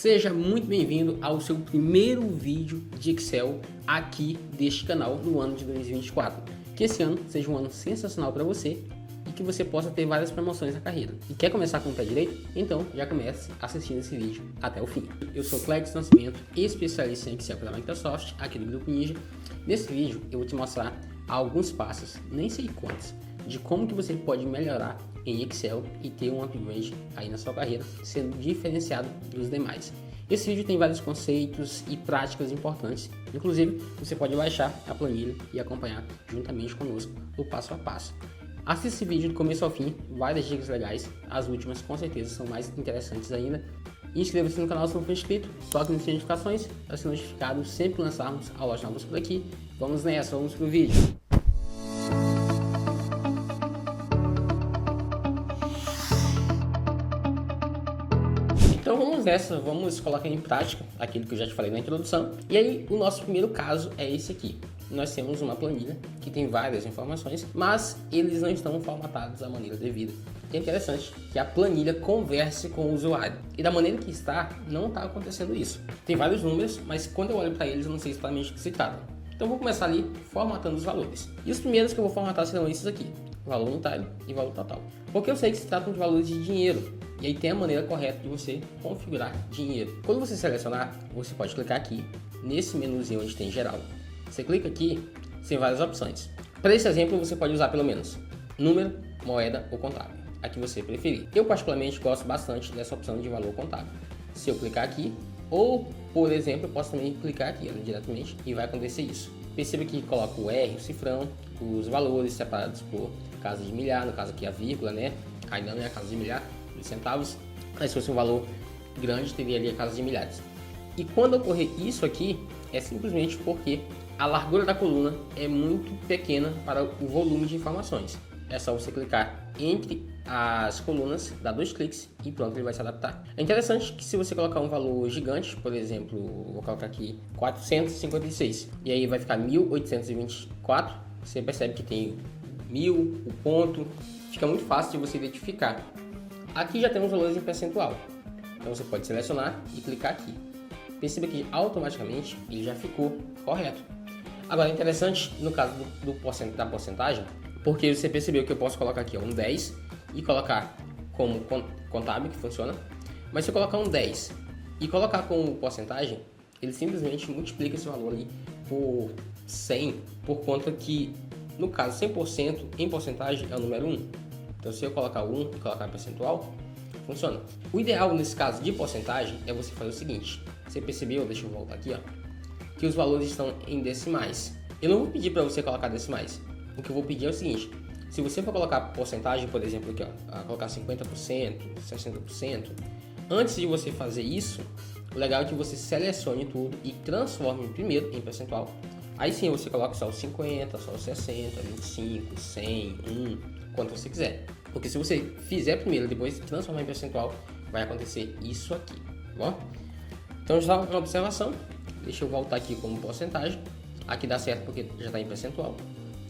Seja muito bem-vindo ao seu primeiro vídeo de Excel aqui deste canal no ano de 2024. Que esse ano seja um ano sensacional para você e que você possa ter várias promoções na carreira. E quer começar com o pé direito? Então já comece assistindo esse vídeo até o fim. Eu sou Clédson Nascimento, especialista em Excel pela Microsoft, aqui do Grupo Ninja. Nesse vídeo eu vou te mostrar alguns passos, nem sei quantos, de como que você pode melhorar em Excel e ter um upgrade aí na sua carreira, sendo diferenciado dos demais. Esse vídeo tem vários conceitos e práticas importantes, inclusive você pode baixar a planilha e acompanhar juntamente conosco o passo a passo. Assista esse vídeo do começo ao fim, várias dicas legais, as últimas com certeza são mais interessantes ainda. Inscreva-se no canal se não for inscrito, toque nas notificações para ser notificado sempre que lançarmos aulas novas por aqui. Vamos nessa, vamos pro vídeo. Então vamos nessa, vamos colocar em prática aquilo que eu já te falei na introdução. E aí o nosso primeiro caso é esse aqui. Nós temos uma planilha que tem várias informações, mas eles não estão formatados da maneira devida. É interessante que a planilha converse com o usuário. E da maneira que está, não está acontecendo isso. Tem vários números, mas quando eu olho para eles eu não sei exatamente o que se trata. Então vou começar ali formatando os valores. E os primeiros que eu vou formatar serão esses aqui. Valor unitário e valor total. Porque eu sei que se tratam de valores de dinheiro. E aí tem a maneira correta de você configurar dinheiro. Quando você selecionar, você pode clicar aqui nesse menuzinho onde tem geral. Você clica aqui, tem várias opções. Para esse exemplo, você pode usar pelo menos número, moeda ou contábil, a que você preferir. Eu particularmente gosto bastante dessa opção de valor contábil. Se eu clicar aqui, ou por exemplo, eu posso também clicar aqui diretamente e vai acontecer isso. Perceba que coloca o R, o cifrão, os valores separados por casa de milhar, no caso aqui a vírgula, né? Aí não é a casa de milhar, de centavos. Mas se fosse um valor grande, teria ali a casa de milhares. E quando ocorrer isso aqui, é simplesmente porque a largura da coluna é muito pequena para o volume de informações. É só você clicar entre as colunas, dar 2 cliques e pronto, ele vai se adaptar. É interessante que se você colocar um valor gigante, por exemplo, vou colocar aqui 456, e aí vai ficar 1824, você percebe que tem 1000, o ponto, fica muito fácil de você identificar. Aqui já temos valores em percentual, então você pode selecionar e clicar aqui. Perceba que automaticamente ele já ficou correto. Agora é interessante no caso da porcentagem, porque você percebeu que eu posso colocar aqui um 10 e colocar como contábil, que funciona. Mas se eu colocar um 10 e colocar como porcentagem, ele simplesmente multiplica esse valor ali por 100, por conta que, no caso, 100% em porcentagem é o número 1. Então se eu colocar 1 e colocar percentual, funciona. O ideal nesse caso de porcentagem é você fazer o seguinte. Você percebeu, deixa eu voltar aqui, ó, que os valores estão em decimais. Eu não vou pedir para você colocar decimais. O que eu vou pedir é o seguinte: se você for colocar porcentagem, por exemplo, aqui, ó, colocar 50%, 60%, antes de você fazer isso, o legal é que você selecione tudo e transforme primeiro em percentual. Aí sim você coloca só os 50, só os 60, 25, 100, 1, quanto você quiser. Porque se você fizer primeiro e depois transformar em percentual, vai acontecer isso aqui, tá bom? Então já uma observação. Deixa eu voltar aqui como porcentagem. Aqui dá certo porque já está em percentual.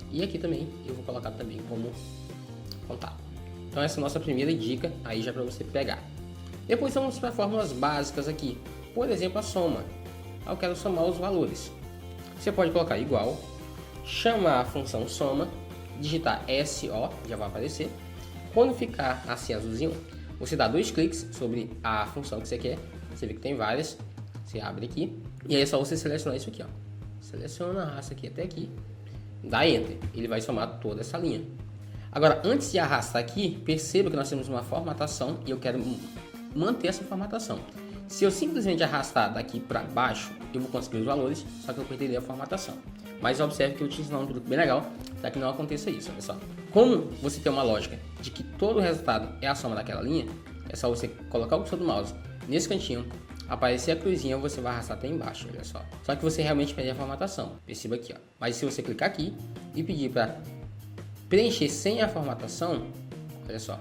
E aqui também eu vou colocar também como contábil. Então essa é a nossa primeira dica aí já para você pegar. Depois vamos para fórmulas básicas aqui. Por exemplo, a soma. Eu quero somar os valores. Você pode colocar igual, chamar a função soma, digitar SO, já vai aparecer. Quando ficar assim azulzinho, você dá 2 cliques sobre a função que você quer. Você vê que tem várias. Você abre aqui e aí é só você selecionar isso aqui, ó. Seleciona, arrasta aqui até aqui, dá Enter, ele vai somar toda essa linha. Agora, antes de arrastar aqui, perceba que nós temos uma formatação e eu quero manter essa formatação. Se eu simplesmente arrastar daqui para baixo, eu vou conseguir os valores, só que eu perderia a formatação. Mas observe que eu te ensino um truque bem legal para que não aconteça isso, olha só. Como você tem uma lógica de que todo o resultado é a soma daquela linha, é só você colocar o cursor do mouse nesse cantinho, aparecer a cruzinha, você vai arrastar até embaixo, olha só. Só que você realmente perde a formatação, perceba aqui, ó. Mas se você clicar aqui e pedir para preencher sem a formatação, olha só,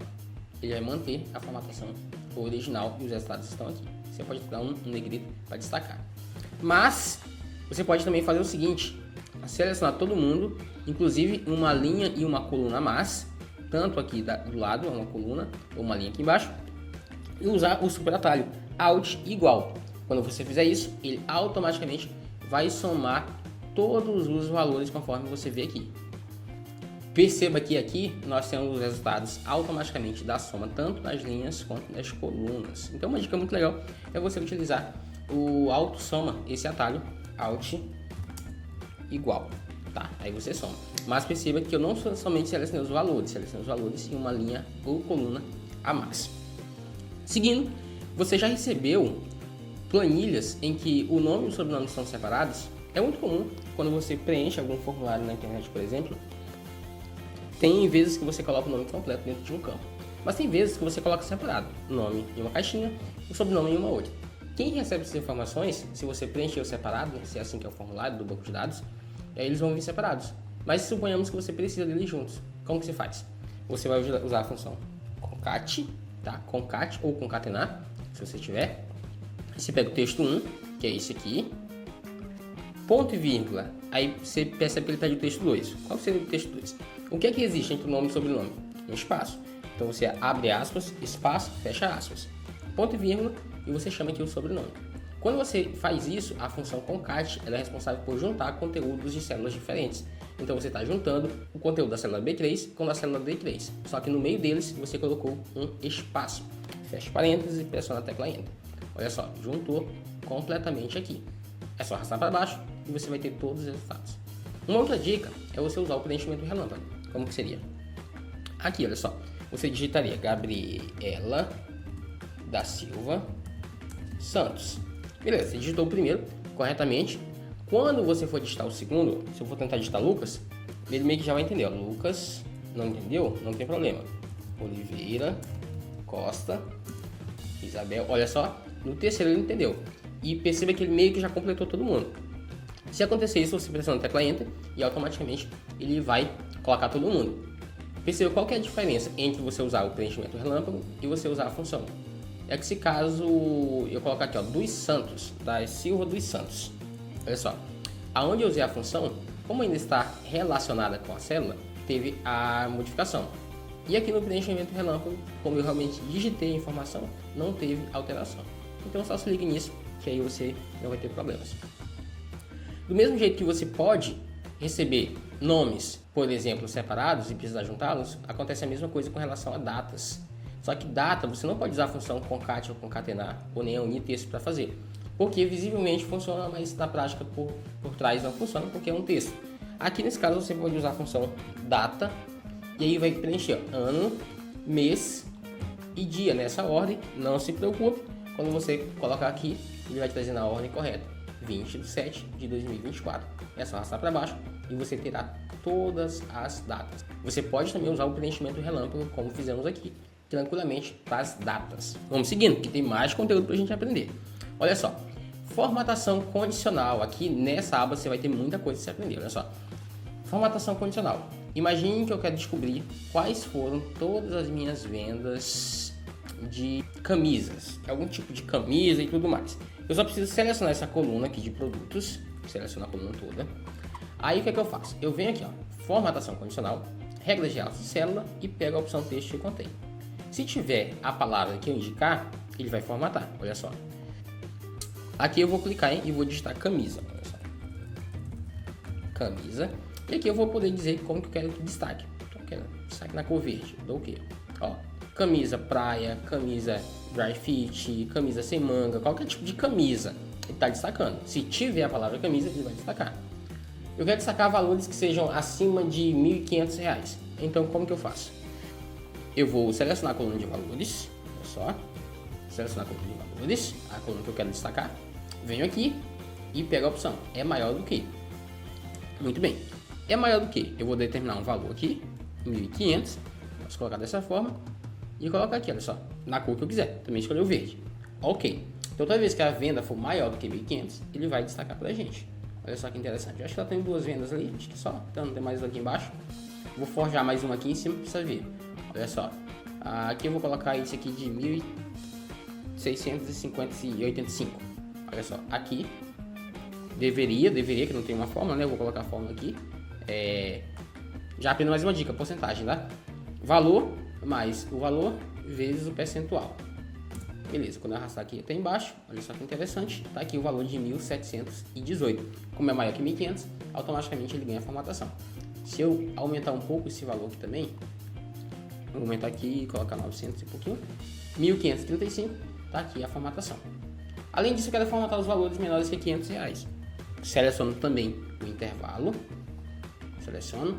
ele vai manter a formatação original e os resultados estão aqui. Você pode dar um negrito para destacar. Mas você pode também fazer o seguinte: selecionar todo mundo, inclusive uma linha e uma coluna a mais, tanto aqui do lado, uma coluna ou uma linha aqui embaixo, e usar o super atalho Alt igual. Quando você fizer isso, ele automaticamente vai somar todos os valores conforme você vê aqui. Perceba que aqui nós temos os resultados automaticamente da soma, tanto das linhas quanto das colunas. Então uma dica muito legal é você utilizar o Alt Soma, esse atalho, Alt igual, tá? Aí você soma. Mas perceba que eu não somente selecionei os valores em uma linha ou coluna a mais. Seguindo, você já recebeu planilhas em que o nome e o sobrenome são separados? É muito comum quando você preenche algum formulário na internet, por exemplo. Tem vezes que você coloca o nome completo dentro de um campo, mas tem vezes que você coloca separado, o nome em uma caixinha e o sobrenome em uma outra. Quem recebe essas informações, se você preencheu separado, se é assim que é o formulário do banco de dados, aí eles vão vir separados. Mas suponhamos que você precisa deles juntos. Como que você faz? Você vai usar a função concat, tá? Concat ou concatenar, se você tiver. Você pega o texto 1, que é esse aqui, ponto e vírgula, aí você percebe que ele pede o texto 2. Qual seria o texto 2? O que é que existe entre o nome e o sobrenome? Um espaço. Então você abre aspas, espaço, fecha aspas, ponto e vírgula, e você chama aqui o sobrenome. Quando você faz isso, a função concat ela é responsável por juntar conteúdos de células diferentes. Então você está juntando o conteúdo da célula B3 com a célula D3. Só que no meio deles você colocou um espaço. Fecha parênteses e pressiona a tecla Enter. Olha só, juntou completamente aqui. É só arrastar para baixo e você vai ter todos os resultados. Uma outra dica é você usar o preenchimento relâmpago. Como que seria? Aqui, olha só. Você digitaria Gabriela da Silva Santos. Beleza, você digitou o primeiro corretamente. Quando você for digitar o segundo, se eu for tentar digitar Lucas, ele meio que já vai entender. Ó. Lucas, não entendeu? Não tem problema. Oliveira, Costa, Isabel. Olha só, no terceiro ele entendeu. E perceba que ele meio que já completou todo mundo. Se acontecer isso, você pressiona a tecla Enter e automaticamente ele vai colocar todo mundo. Perceba qual que é a diferença entre você usar o preenchimento relâmpago e você usar a função. É que se caso eu colocar aqui, ó, dos Santos, da Silva dos Santos. Olha só, aonde eu usei a função, como ainda está relacionada com a célula, teve a modificação. E aqui no preenchimento relâmpago, como eu realmente digitei a informação, não teve alteração. Então só se ligue nisso, que aí você não vai ter problemas. Do mesmo jeito que você pode receber nomes, por exemplo, separados e precisar juntá-los, acontece a mesma coisa com relação a datas. Só que data, você não pode usar a função concat ou concatenar, ou nem a unir texto para fazer. Porque visivelmente funciona, mas na prática por trás não funciona, porque é um texto. Aqui nesse caso você pode usar a função data, e aí vai preencher ó, ano, mês e dia nessa ordem. Não se preocupe, quando você colocar aqui, ele vai te trazer na ordem correta. 20/7/2024. É só arrastar para baixo e você terá todas as datas. Você pode também usar o preenchimento relâmpago, como fizemos aqui, tranquilamente para as datas. Vamos seguindo, que tem mais conteúdo para a gente aprender. Olha só, formatação condicional. Aqui nessa aba você vai ter muita coisa para você aprender. Olha só, formatação condicional. Imagine que eu quero descobrir quais foram todas as minhas vendas de camisas, algum tipo de camisa e tudo mais. Eu só preciso selecionar essa coluna aqui de produtos, selecionar a coluna toda. Aí o que é que eu faço? Eu venho aqui, ó, formatação condicional, regras gerais de célula e pego a opção texto que contém. Se tiver a palavra que eu indicar, ele vai formatar, olha só. Aqui eu vou clicar e vou digitar camisa, olha só. Camisa. E aqui eu vou poder dizer como que eu quero que destaque. Então eu quero destaque na cor verde, dou o quê? Ó, camisa praia, camisa dry fit, camisa sem manga, qualquer tipo de camisa ele está destacando. Se tiver a palavra camisa, ele vai destacar. Eu quero destacar valores que sejam acima de R$ 1.500. Então, como que eu faço? Eu vou selecionar a coluna de valores, olha só, selecionar a coluna de valores, a coluna que eu quero destacar, venho aqui e pego a opção, é maior do que. Muito bem, é maior do que, eu vou determinar um valor aqui, 1.500, posso colocar dessa forma, e colocar aqui, olha só, na cor que eu quiser, também escolher o verde. Ok, então toda vez que a venda for maior do que 1.500, ele vai destacar pra gente. Olha só que interessante, eu acho que ela tem duas vendas ali, acho que só, então não tem mais aqui embaixo. Vou forjar mais uma aqui em cima para você ver. Olha só, aqui eu vou colocar esse aqui de 1.685. Olha só, aqui deveria, que não tem uma fórmula, né? Eu vou colocar a fórmula aqui. Já apenas mais uma dica, porcentagem, tá? Valor mais o valor vezes o percentual. Beleza, quando eu arrastar aqui até embaixo, olha só que interessante, tá aqui o valor de 1.718. Como é maior que 1.500, automaticamente ele ganha a formatação. Se eu aumentar um pouco esse valor aqui também, vou aumentar aqui e colocar 900 e pouquinho, 1.535, tá aqui a formatação. Além disso, eu quero formatar os valores menores que R$500. Seleciono também o intervalo, seleciono,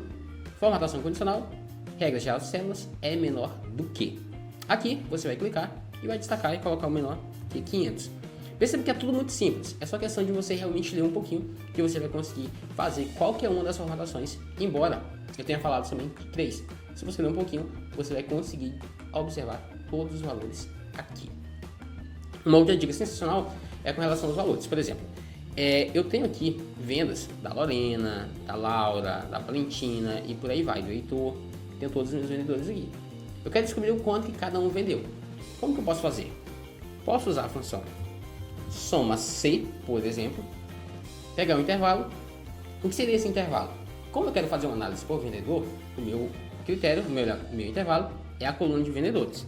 formatação condicional, regra geral de células é menor do que. Aqui você vai clicar e vai destacar e colocar o menor que 500. Perceba que é tudo muito simples, é só questão de você realmente ler um pouquinho que você vai conseguir fazer qualquer uma das formatações, embora eu tenha falado somente 3. Se você ler um pouquinho, você vai conseguir observar todos os valores aqui. Uma outra dica sensacional é com relação aos valores. Por exemplo, eu tenho aqui vendas da Lorena, da Laura, da Valentina e por aí vai, do Heitor. Tenho todos os meus vendedores aqui. Eu quero descobrir o quanto que cada um vendeu. Como que eu posso fazer? Posso usar a função soma C, por exemplo, pegar um intervalo. O que seria esse intervalo? Como eu quero fazer uma análise por vendedor, o meu critério, o meu intervalo é a coluna de vendedores.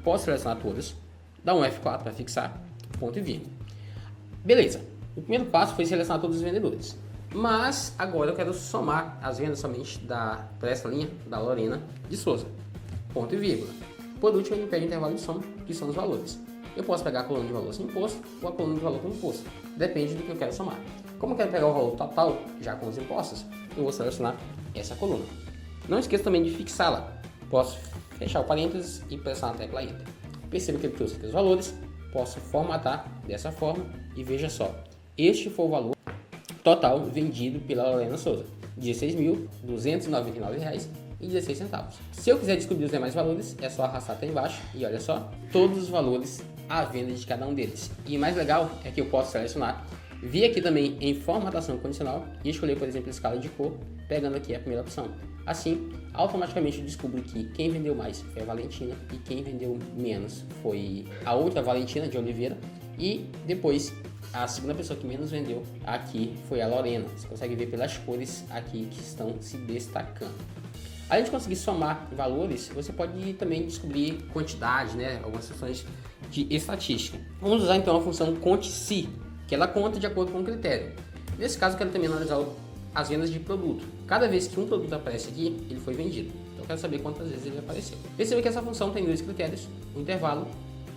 Posso selecionar todas, dar um F4 para fixar, ponto e vírgula. Beleza, o primeiro passo foi selecionar todos os vendedores. Mas agora eu quero somar as vendas somente para essa linha da Lorena de Souza, ponto e vírgula. Por último, ele pede o intervalo de soma, que são os valores. Eu posso pegar a coluna de valor sem imposto ou a coluna de valor com imposto, depende do que eu quero somar. Como eu quero pegar o valor total, já com os impostos, eu vou selecionar essa coluna. Não esqueça também de fixá-la. Posso fechar o parênteses e pressionar a tecla Enter. Perceba que ele trouxe aqui os valores, posso formatar dessa forma e veja só. Este foi o valor total vendido pela Lorena Souza, R$ 16.299,16. Se eu quiser descobrir os demais valores, é só arrastar até embaixo e olha só, todos os valores à venda de cada um deles. E mais legal é que eu posso selecionar, vir aqui também em formatação condicional e escolher, por exemplo, a escala de cor, pegando aqui a primeira opção. Assim, automaticamente eu descubro que quem vendeu mais foi a Valentina e quem vendeu menos foi a outra Valentina de Oliveira e depois a segunda pessoa que menos vendeu aqui foi a Lorena. Você consegue ver pelas cores aqui que estão se destacando. Além de conseguir somar valores, você pode também descobrir quantidade, né? Algumas funções de estatística. Vamos usar então a função conte-se, que ela conta de acordo com o critério. Nesse caso, eu quero também analisar as vendas de produto. Cada vez que um produto aparece aqui, ele foi vendido. Então, eu quero saber quantas vezes ele apareceu. Perceba que essa função tem dois critérios, um intervalo,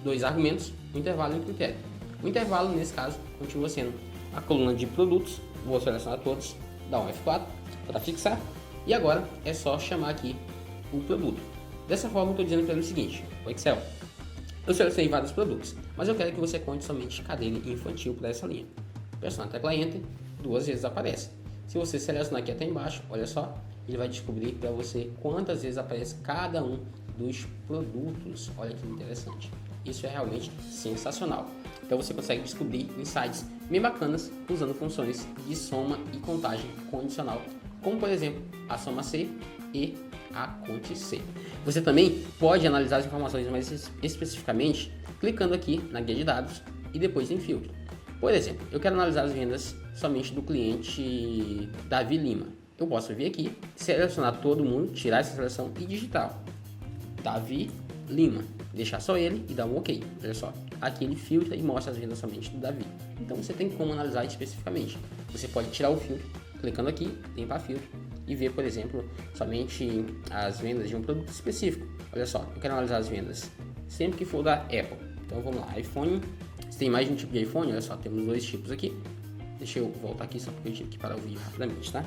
dois argumentos, um intervalo e um critério. O intervalo, nesse caso, continua sendo a coluna de produtos. Vou selecionar todos, dar um F4 para fixar. E agora é só chamar aqui o produto. Dessa forma, eu estou dizendo para ele o seguinte: o Excel, eu selecionei vários produtos, mas eu quero que você conte somente cadeira infantil para essa linha. Pressiona a tecla Enter, 2 vezes aparece. Se você selecionar aqui até embaixo, olha só, ele vai descobrir para você quantas vezes aparece cada um dos produtos. Olha que interessante. Isso é realmente sensacional. Então você consegue descobrir insights bem bacanas usando funções de soma e contagem condicional, como por exemplo a soma C e a conte C. Você também pode analisar as informações mais especificamente clicando aqui na guia de dados e depois em filtro. Por exemplo, eu quero analisar as vendas somente do cliente Davi Lima. Eu posso vir aqui, selecionar todo mundo, tirar essa seleção e digitar Davi Lima, deixar só ele e dar um OK. Olha só, aqui ele filtra e mostra as vendas somente do Davi. Então você tem como analisar especificamente. Você pode tirar o filtro, clicando aqui, limpar filtro e ver, por exemplo, somente as vendas de um produto específico. Olha só, eu quero analisar as vendas sempre que for da Apple. Então vamos lá, iPhone. Se tem mais de um tipo de iPhone, olha só, temos 2 tipos aqui. Deixa eu voltar aqui só porque eu tive que parar o vídeo rapidamente, tá?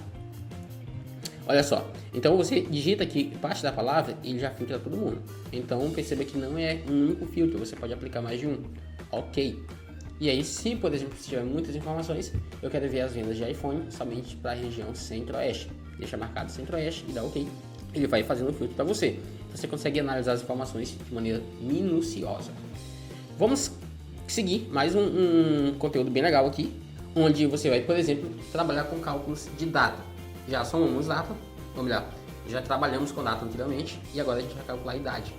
Olha só, então você digita aqui parte da palavra e ele já filtra todo mundo. Então perceba que não é um único filtro, você pode aplicar mais de um. OK. E aí, se por exemplo se tiver muitas informações, eu quero ver as vendas de iPhone somente para a região Centro-Oeste. Deixa marcado Centro-Oeste e dá OK. Ele vai fazendo o filtro para você. Você consegue analisar as informações de maneira minuciosa. Vamos seguir mais um conteúdo bem legal aqui, onde você vai, por exemplo, trabalhar com cálculos de data. Já somamos data, vamos lá, já trabalhamos com data anteriormente e agora a gente vai calcular a idade.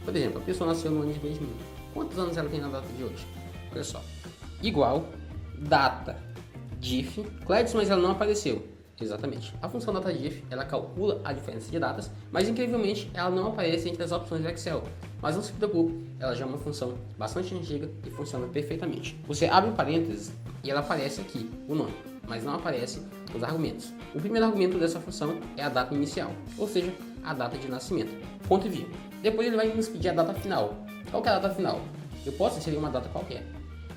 Por exemplo, a pessoa nasceu no ano de 2000. Quantos anos ela tem na data de hoje? Olha só, igual data diff, Cledson, mas ela não apareceu. Exatamente. A função data diff, ela calcula a diferença de datas, mas incrivelmente ela não aparece entre as opções do Excel. Mas não se preocupe, ela já é uma função bastante antiga e funciona perfeitamente. Você abre parênteses e ela aparece aqui, o nome, mas não aparece os argumentos. O primeiro argumento dessa função é a data inicial, ou seja, a data de nascimento, ponto e vírgula. Depois ele vai nos pedir a data final. Qual que é a data final? Eu posso inserir uma data qualquer,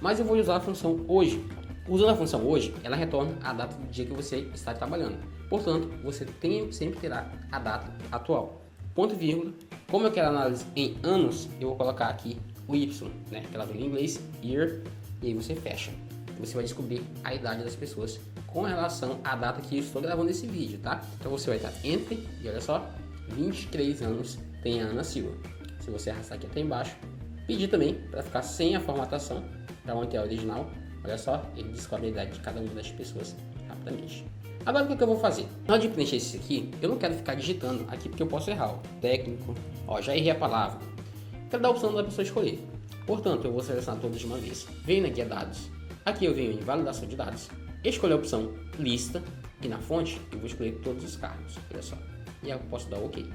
mas eu vou usar a função hoje. Usando a função hoje, ela retorna a data do dia que você está trabalhando. Portanto, você sempre terá a data atual. Ponto e vírgula. Como eu quero análise em anos, eu vou colocar aqui o Y, né? Aquela vírgula em inglês, year, e aí você fecha. Você vai descobrir a idade das pessoas com relação à data que eu estou gravando esse vídeo, tá? Então você vai estar entre, e olha só, 23 anos tem a Ana Silva. Se você arrastar aqui até embaixo, pedir também para ficar sem a formatação, para manter a original. Olha só, ele descobre a idade de cada uma das pessoas rapidamente. Agora o que eu vou fazer? Na hora de preencher isso aqui, eu não quero ficar digitando aqui porque eu posso errar. Técnico, já errei a palavra. Quero dar a opção da pessoa escolher. Portanto, eu vou selecionar todos de uma vez. Venho na guia dados. Aqui eu venho em validação de dados. Escolher a opção lista. E na fonte eu vou escolher todos os cargos. Olha só. E eu posso dar OK.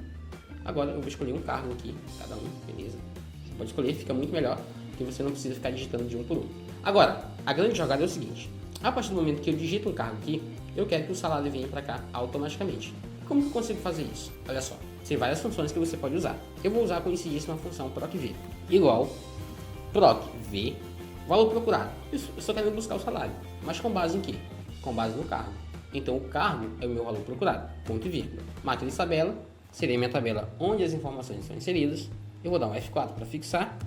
Agora eu vou escolher um cargo aqui, cada um, beleza? Você pode escolher, fica muito melhor, porque você não precisa ficar digitando de um por um. Agora, a grande jogada é o seguinte. A partir do momento que eu digito um cargo aqui, eu quero que o salário venha para cá automaticamente. Como que eu consigo fazer isso? Olha só, tem várias funções que você pode usar. Eu vou usar conhecidíssima função procv, igual procv, valor procurado. Isso, eu só quero buscar o salário, mas com base em quê? Com base no cargo. Então o cargo é o meu valor procurado, ponto e vírgula. Máquina de tabela, seria minha tabela onde as informações estão inseridas. Eu vou dar um F4 para fixar.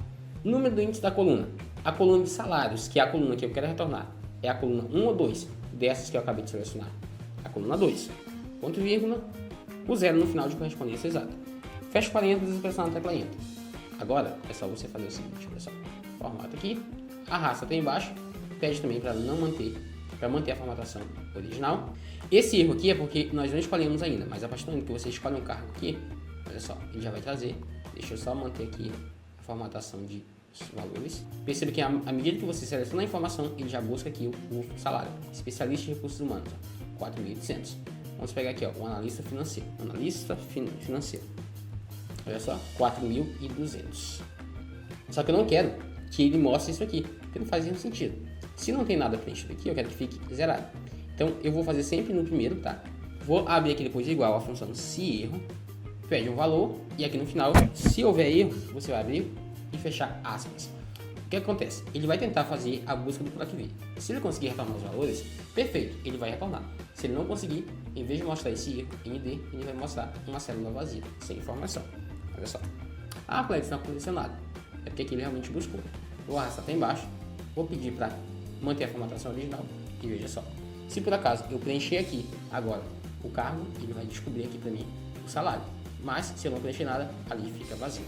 Número do índice da coluna. A coluna de salários, que é a coluna que eu quero retornar, é a coluna 1 ou 2, dessas que eu acabei de selecionar. A coluna 2, ponto e vírgula, o 0 no final de correspondência exata. Fecha parênteses e pressiona na tecla Enter. Agora é só você fazer o seguinte, olha só. Formata aqui, arrasta até embaixo, pede também para manter a formatação original. Esse erro aqui é porque nós não escolhemos ainda, mas a partir do momento que você escolhe um cargo aqui, olha só, ele já vai trazer. Deixa eu só manter aqui a formatação de valores. Perceba que à medida que você seleciona a informação, ele já busca aqui o salário. Especialista em recursos humanos, 4.800. Vamos pegar aqui, o analista financeiro. Financeiro. Olha só, 4.200. Só que eu não quero que ele mostre isso aqui, porque não faz nenhum sentido. Se não tem nada preenchido aqui, eu quero que fique zerado. Então eu vou fazer sempre no primeiro, tá? Vou abrir aqui depois igual a função se erro, pede um valor e aqui no final, se houver erro, você vai abrir e fechar aspas. O que acontece? Ele vai tentar fazer a busca do procv. Se ele conseguir retornar os valores, perfeito, ele vai retornar. Se ele não conseguir, em vez de mostrar esse erro ND, ele vai mostrar uma célula vazia, sem informação. Olha só. Ah, Cleber, está posicionado. É porque aqui ele realmente buscou. Vou arrastar até embaixo, vou pedir para manter a formatação original e veja só. Se por acaso eu preencher aqui agora o cargo, ele vai descobrir aqui para mim o salário. Mas se eu não preencher nada, ali fica vazio.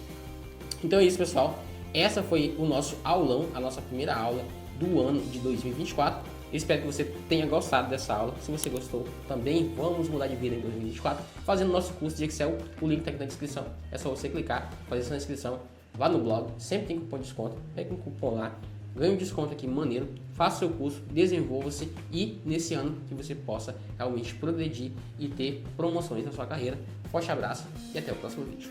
Então é isso, pessoal. Essa foi o nosso aulão, a nossa primeira aula do ano de 2024. Eu espero que você tenha gostado dessa aula. Se você gostou, também vamos mudar de vida em 2024 fazendo nosso curso de Excel. O link está aqui na descrição. É só você clicar, fazer sua inscrição, vá no blog. Sempre tem cupom de desconto. Pega um cupom lá, ganhe um desconto aqui maneiro. Faça seu curso, desenvolva-se e nesse ano que você possa realmente progredir e ter promoções na sua carreira. Forte abraço e até o próximo vídeo.